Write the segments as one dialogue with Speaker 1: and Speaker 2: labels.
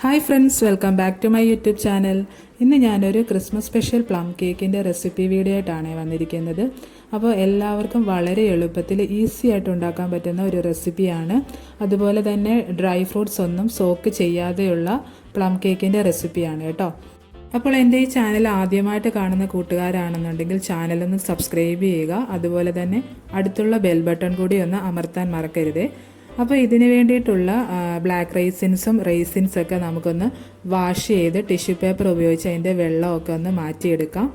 Speaker 1: Hi friends, welcome back to my YouTube channel. ഇന്ന് ഞാനൊരു Christmas special plum കേക്കിൻ്റെ recipe video ആയിട്ടാണ് വന്നിരിക്കുന്നത്. അപ്പോൾ എല്ലാവർക്കും വളരെ എളുപ്പത്തിൽ ഈസി ആയിട്ട് ഉണ്ടാക്കാൻ പറ്റുന്ന ഒരു റെസിപ്പിയാണ്. അതുപോലെ തന്നെ ഡ്രൈ ഫ്രൂട്ട്സ് ഒന്നും സോക്ക് ചെയ്യാതെയുള്ള പ്ലം കേക്കിൻ്റെ റെസിപ്പിയാണ് കേട്ടോ. അപ്പോൾ എൻ്റെ ഈ ചാനൽ ആദ്യമായിട്ട് കാണുന്ന കൂട്ടുകാരാണെന്നുണ്ടെങ്കിൽ ചാനലൊന്ന് സബ്സ്ക്രൈബ് ചെയ്യുക. അതുപോലെ തന്നെ അടുത്തുള്ള ബെൽ ബട്ടൺ കൂടി ഒന്ന് അമർത്താൻ മറക്കരുതേ. അപ്പോൾ ഇതിന് വേണ്ടിയിട്ടുള്ള ബ്ലാക്ക് റൈസിൻസൊക്കെ നമുക്കൊന്ന് വാഷ് ചെയ്ത് ടിഷ്യൂ പേപ്പർ ഉപയോഗിച്ച് അതിൻ്റെ വെള്ളമൊക്കെ ഒന്ന് മാറ്റിയെടുക്കാം.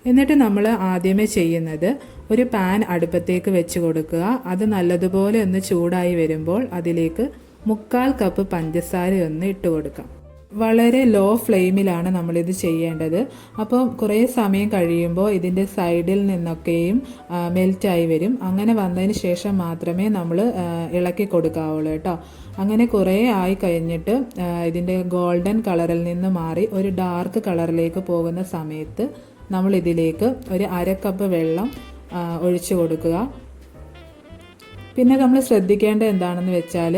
Speaker 1: എന്നിട്ട് നമ്മൾ ആദ്യമേ ചെയ്യുന്നത് ഒരു പാൻ അടുപ്പത്തേക്ക് വെച്ച് കൊടുക്കുക. അത് നല്ലതുപോലെ ഒന്ന് ചൂടായി വരുമ്പോൾ അതിലേക്ക് 1/4 കപ്പ് പഞ്ചസാര ഒന്ന് ഇട്ട് കൊടുക്കാം. വളരെ ലോ ഫ്ലെയിമിലാണ് നമ്മളിത് ചെയ്യേണ്ടത്. അപ്പോൾ കുറേ സമയം കഴിയുമ്പോൾ ഇതിൻ്റെ സൈഡിൽ നിന്നൊക്കെയും മെൽറ്റായി വരും. അങ്ങനെ വന്നതിന് ശേഷം മാത്രമേ നമ്മൾ ഇളക്കി കൊടുക്കാവുള്ളൂ കേട്ടോ. അങ്ങനെ കുറേ ആയി കഴിഞ്ഞിട്ട് ഇതിൻ്റെ ഗോൾഡൻ കളറിൽ നിന്ന് മാറി ഒരു ഡാർക്ക് കളറിലേക്ക് പോകുന്ന സമയത്ത് നമ്മൾ ഇതിലേക്ക് ഒരു 1/2 കപ്പ് വെള്ളം ഒഴിച്ചു കൊടുക്കുക. പിന്നെ നമ്മൾ ശ്രദ്ധിക്കേണ്ട എന്താണെന്ന് വെച്ചാൽ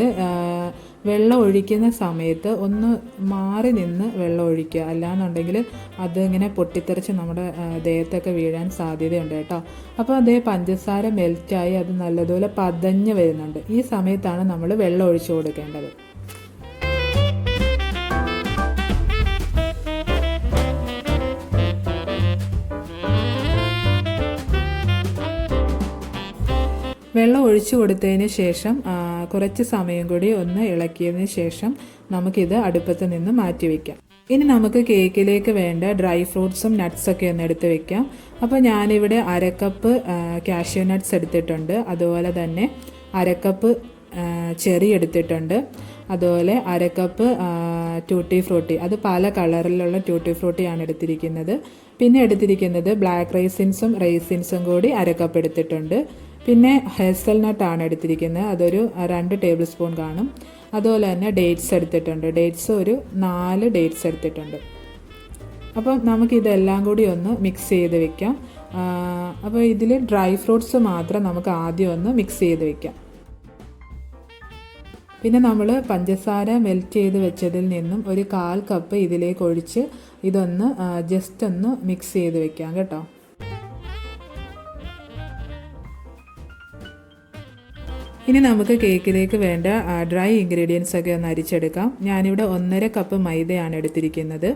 Speaker 1: വെള്ളം ഒഴിക്കുന്ന സമയത്ത് ഒന്ന് മാറി നിന്ന് വെള്ളം ഒഴിക്കുക. അല്ലാന്നുണ്ടെങ്കിൽ അതിങ്ങനെ പൊട്ടിത്തെറിച്ച് നമ്മുടെ ദേഹത്തൊക്കെ വീഴാൻ സാധ്യതയുണ്ട് കേട്ടോ. അപ്പോൾ അതേ പഞ്ചസാര മെൽറ്റായി അത് നല്ലതുപോലെ പതഞ്ഞ് വരുന്നുണ്ട്. ഈ സമയത്താണ് നമ്മൾ വെള്ളം ഒഴിച്ചു കൊടുക്കേണ്ടത്. വെള്ളം ഒഴിച്ചു കൊടുത്തതിന് ശേഷം കുറച്ച് സമയം കൂടി ഒന്ന് ഇളക്കിയതിന് ശേഷം നമുക്കിത് അടുപ്പത്ത് നിന്ന് മാറ്റി വയ്ക്കാം. ഇനി നമുക്ക് കേക്കിലേക്ക് വേണ്ട ഡ്രൈ ഫ്രൂട്ട്സും നട്ട്സൊക്കെ ഒന്ന് എടുത്ത് വെക്കാം. അപ്പോൾ ഞാനിവിടെ 1/2 കപ്പ് കാഷ്യൂ നട്ട്സ് എടുത്തിട്ടുണ്ട്. അതുപോലെ തന്നെ 1/2 കപ്പ് ചെറി എടുത്തിട്ടുണ്ട്. അതുപോലെ 1/2 കപ്പ് ട്യൂട്ടി ഫ്രൂട്ടി, അത് പല കളറിലുള്ള ട്യൂട്ടി ഫ്രൂട്ടിയാണ് എടുത്തിരിക്കുന്നത്. പിന്നെ എടുത്തിരിക്കുന്നത് ബ്ലാക്ക് റൈസിൻസും കൂടി 1/2 കപ്പ് എടുത്തിട്ടുണ്ട്. പിന്നെ ഹേസൽനട്ടാണ് എടുത്തിരിക്കുന്നത്, അതൊരു 2 ടേബിൾ സ്പൂൺ കാണും. അതുപോലെ തന്നെ ഡേറ്റ്സ് എടുത്തിട്ടുണ്ട്. ഡേറ്റ്സ് ഒരു 4 ഡേറ്റ്സ് എടുത്തിട്ടുണ്ട്. അപ്പം നമുക്കിതെല്ലാം കൂടി ഒന്ന് മിക്സ് ചെയ്ത് വെക്കാം. അപ്പോൾ ഇതിൽ ഡ്രൈ ഫ്രൂട്ട്സ് മാത്രം നമുക്ക് ആദ്യം ഒന്ന് മിക്സ് ചെയ്ത് വെക്കാം. പിന്നെ നമ്മൾ പഞ്ചസാര മെൽറ്റ് ചെയ്ത് വെച്ചതിൽ നിന്നും ഒരു 1/4 കപ്പ് ഇതിലേക്ക് ഒഴിച്ച് ഇതൊന്ന് ജസ്റ്റ് ഒന്ന് മിക്സ് ചെയ്ത് വെക്കാം കേട്ടോ. ഇനി നമുക്ക് കേക്കിലേക്ക് വേണ്ട ഡ്രൈ ഇൻഗ്രീഡിയൻസ് ഒക്കെ ഒന്ന് അരിച്ചെടുക്കാം. ഞാനിവിടെ 1/2 കപ്പ് മൈദയാണ് എടുത്തിരിക്കുന്നത്.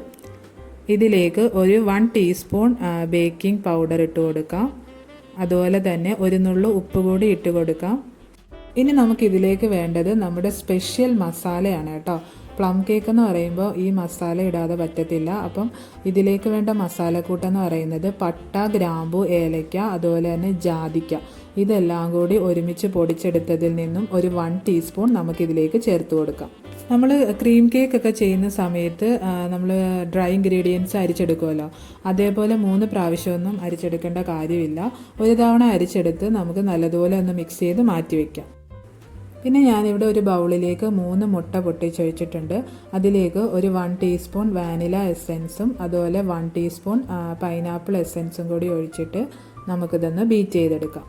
Speaker 1: ഇതിലേക്ക് ഒരു 1 ടീസ്പൂൺ ബേക്കിംഗ് പൗഡർ ഇട്ട് കൊടുക്കാം. അതുപോലെ തന്നെ ഒരു നുള്ളു ഉപ്പ് കൂടി ഇട്ട് കൊടുക്കാം. ഇനി നമുക്കിതിലേക്ക് വേണ്ടത് നമ്മുടെ സ്പെഷ്യൽ മസാലയാണ് കേട്ടോ. പ്ലം കേക്ക് എന്ന് പറയുമ്പോൾ ഈ മസാല ഇടാതെ പറ്റത്തില്ല. അപ്പം ഇതിലേക്ക് വേണ്ട മസാലക്കൂട്ടെന്ന് പറയുന്നത് പട്ട, ഗ്രാമ്പു, ഏലയ്ക്ക, അതുപോലെ തന്നെ ജാതിക്ക, ഇതെല്ലാം കൂടി ഒരുമിച്ച് പൊടിച്ചെടുത്തതിൽ നിന്നും ഒരു 1 ടീസ്പൂൺ നമുക്കിതിലേക്ക് ചേർത്ത് കൊടുക്കാം. നമ്മൾ ക്രീം കേക്കൊക്കെ ചെയ്യുന്ന സമയത്ത് നമ്മൾ ഡ്രൈ ഇൻഗ്രീഡിയൻസ് അരിച്ചെടുക്കുമല്ലോ, അതേപോലെ 3 പ്രാവശ്യമൊന്നും അരിച്ചെടുക്കേണ്ട കാര്യമില്ല. ഒരു തവണ അരിച്ചെടുത്ത് നമുക്ക് നല്ലതുപോലെ ഒന്ന് മിക്സ് ചെയ്ത് മാറ്റി വയ്ക്കാം. പിന്നെ ഞാനിവിടെ ഒരു ബൗളിലേക്ക് 3 മുട്ട പൊട്ടിച്ചൊഴിച്ചിട്ടുണ്ട്. അതിലേക്ക് ഒരു 1 ടീസ്പൂൺ വാനില എസെൻസും അതുപോലെ 1 ടീസ്പൂൺ പൈനാപ്പിൾ എസെൻസും കൂടി ഒഴിച്ചിട്ട് നമുക്കിതൊന്ന് ബീറ്റ് ചെയ്തെടുക്കാം.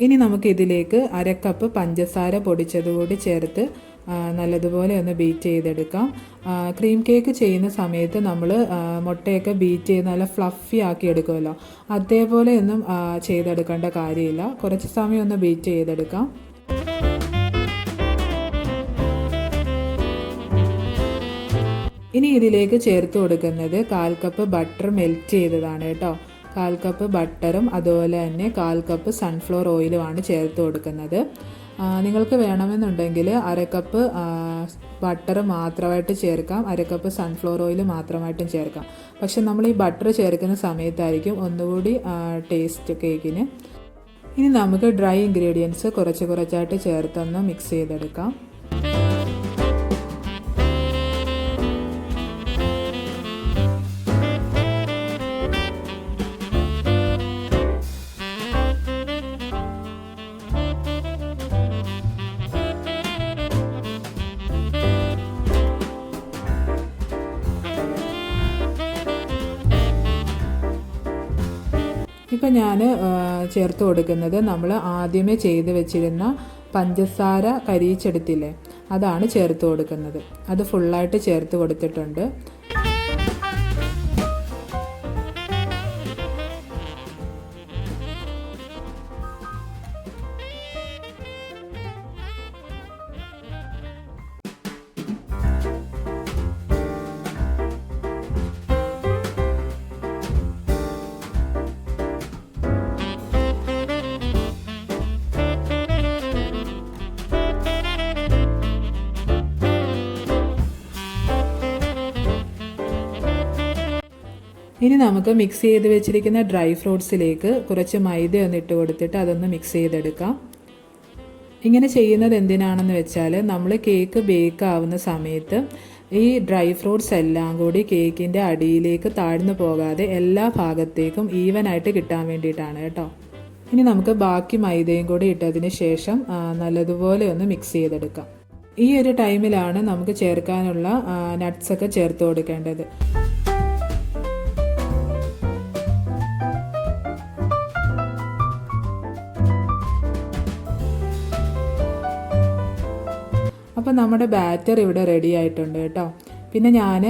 Speaker 1: ഇനി നമുക്കിതിലേക്ക് 1/2 കപ്പ് പഞ്ചസാര പൊടിച്ചതുകൂടി ചേർത്ത് നല്ലതുപോലെ ഒന്ന് ബീറ്റ് ചെയ്തെടുക്കാം. ക്രീം കേക്ക് ചെയ്യുന്ന സമയത്ത് നമ്മൾ മുട്ടയൊക്കെ ബീറ്റ് ചെയ്ത് നല്ല ഫ്ലഫി ആക്കി എടുക്കുമല്ലോ, അതേപോലെ ഒന്നും ചെയ്തെടുക്കേണ്ട കാര്യമില്ല. കുറച്ച് സമയം ഒന്ന് ബീറ്റ് ചെയ്തെടുക്കാം. ഇനി ഇതിലേക്ക് ചേർത്ത് കൊടുക്കുന്നത് 1/4 കപ്പ് ബട്ടർ മെൽറ്റ് ചെയ്തതാണ് കേട്ടോ. 1/4 കപ്പ് ബട്ടറും അതുപോലെ തന്നെ 1/4 കപ്പ് സൺഫ്ലവർ ഓയിലുമാണ് ചേർത്ത് കൊടുക്കുന്നത്. നിങ്ങൾക്ക് വേണമെന്നുണ്ടെങ്കിൽ 1/2 കപ്പ് ബട്ടർ മാത്രമായിട്ട് ചേർക്കാം, 1/2 കപ്പ് സൺഫ്ലവർ ഓയിൽ മാത്രമായിട്ടും ചേർക്കാം. പക്ഷെ നമ്മൾ ഈ ബട്ടർ ചേർക്കുന്ന സമയത്തായിരിക്കും ഒന്നുകൂടി ടേസ്റ്റ് കേക്കിന്. ഇനി നമുക്ക് ഡ്രൈ ഇൻഗ്രീഡിയൻസ് കുറച്ചായിട്ട് ചേർത്തൊന്ന് മിക്സ് ചെയ്തെടുക്കാം. ഇനിയിപ്പോൾ ഞാൻ ചേർത്ത് കൊടുക്കുന്നത് നമ്മൾ ആദ്യമേ ചെയ്ത് വെച്ചിരുന്ന പഞ്ചസാര കരിയിച്ചെടുത്തില്ലേ, അതാണ് ചേർത്ത് കൊടുക്കുന്നത്. അത് ഫുള്ളായിട്ട് ചേർത്ത് കൊടുത്തിട്ടുണ്ട്. ഇനി നമുക്ക് മിക്സ് ചെയ്ത് വെച്ചിരിക്കുന്ന ഡ്രൈ ഫ്രൂട്ട്സിലേക്ക് കുറച്ച് മൈദ ഒന്ന് ഇട്ട് കൊടുത്തിട്ട് അതൊന്ന് മിക്സ് ചെയ്തെടുക്കാം. ഇങ്ങനെ ചെയ്യുന്നത് എന്തിനാണെന്ന് വെച്ചാൽ നമ്മൾ കേക്ക് ബേക്ക് ആവുന്ന സമയത്ത് ഈ ഡ്രൈ ഫ്രൂട്ട്സ് എല്ലാം കൂടി കേക്കിൻ്റെ അടിയിലേക്ക് താഴ്ന്നു പോകാതെ എല്ലാ ഭാഗത്തേക്കും ഈവനായിട്ട് കിട്ടാൻ വേണ്ടിയിട്ടാണ് കേട്ടോ. ഇനി നമുക്ക് ബാക്കി മൈദയും കൂടി ഇട്ടതിന് ശേഷം നല്ലതുപോലെ ഒന്ന് മിക്സ് ചെയ്തെടുക്കാം. ഈ ഒരു ടൈമിലാണ് നമുക്ക് ചേർക്കാനുള്ള നട്ട്സൊക്കെ ചേർത്ത് കൊടുക്കേണ്ടത്. അപ്പോൾ നമ്മുടെ ബാറ്റർ ഇവിടെ റെഡി ആയിട്ടുണ്ട് കേട്ടോ. പിന്നെ ഞാൻ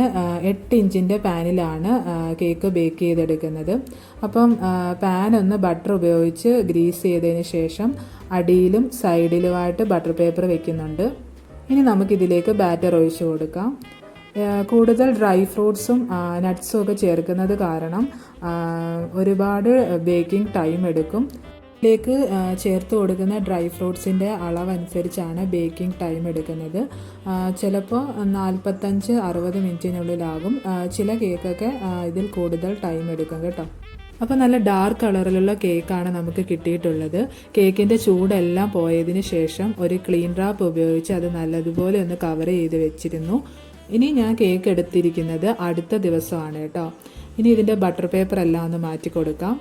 Speaker 1: 8 ഇഞ്ചിൻ്റെ പാനിലാണ് കേക്ക് ബേക്ക് ചെയ്തെടുക്കുന്നത്. അപ്പം പാൻ ഒന്ന് ബട്ടർ ഉപയോഗിച്ച് ഗ്രീസ് ചെയ്തതിന് ശേഷം അടിയിലും സൈഡിലുമായിട്ട് ബട്ടർ പേപ്പർ വെക്കുന്നുണ്ട്. ഇനി നമുക്കിതിലേക്ക് ബാറ്റർ ഒഴിച്ച് കൊടുക്കാം. കൂടുതൽ ഡ്രൈ ഫ്രൂട്ട്സും നട്ട്സും ഒക്കെ ചേർക്കുന്നത് കാരണം ഒരുപാട് ബേക്കിംഗ് ടൈം എടുക്കും. ഇതിലേക്ക് ചേർത്ത് കൊടുക്കുന്ന ഡ്രൈ ഫ്രൂട്ട്സിൻ്റെ അളവനുസരിച്ചാണ് ബേക്കിംഗ് ടൈം എടുക്കുന്നത്. ചിലപ്പോൾ 45-60 മിനിറ്റിനുള്ളിലാകും. ചില കേക്കൊക്കെ ഇതിൽ കൂടുതൽ ടൈം എടുക്കും കേട്ടോ. അപ്പോൾ നല്ല ഡാർക്ക് കളറിലുള്ള കേക്കാണ് നമുക്ക് കിട്ടിയിട്ടുള്ളത്. കേക്കിൻ്റെ ചൂടെല്ലാം പോയതിന് ശേഷം ഒരു ക്ലീൻ റാപ്പ് ഉപയോഗിച്ച് അത് നല്ലതുപോലെ ഒന്ന് കവർ ചെയ്ത് വെച്ചിരുന്നു. ഇനി ഞാൻ കേക്ക് എടുത്തിരിക്കുന്നത് അടുത്ത ദിവസമാണ് കേട്ടോ. ഇനി ഇതിൻ്റെ ബട്ടർ പേപ്പർ എല്ലാം ഒന്ന് മാറ്റി കൊടുക്കാം.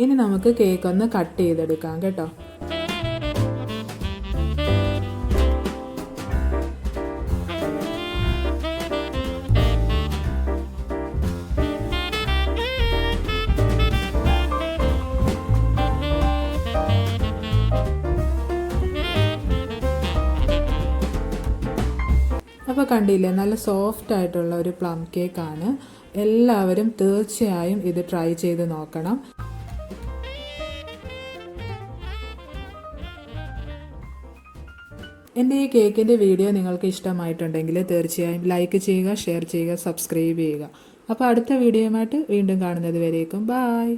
Speaker 1: ഇനി നമുക്ക് കേക്ക് ഒന്ന് കട്ട് ചെയ്തെടുക്കാം കേട്ടോ. അപ്പോൾ കണ്ടില്ലേ, നല്ല സോഫ്റ്റ് ആയിട്ടുള്ള ഒരു പ്ലം കേക്കാണ്. എല്ലാവരും തീർച്ചയായും ഇത് ട്രൈ ചെയ്ത് നോക്കണം. എൻ്റെ ഈ കേക്കിൻ്റെ വീഡിയോ നിങ്ങൾക്ക് ഇഷ്ടമായിട്ടുണ്ടെങ്കിൽ തീർച്ചയായും ലൈക്ക് ചെയ്യുക, ഷെയർ ചെയ്യുക, സബ്സ്ക്രൈബ് ചെയ്യുക. അപ്പോൾ അടുത്ത വീഡിയോയുമായിട്ട് വീണ്ടും കാണുന്നത് വരേക്കും ബായ്.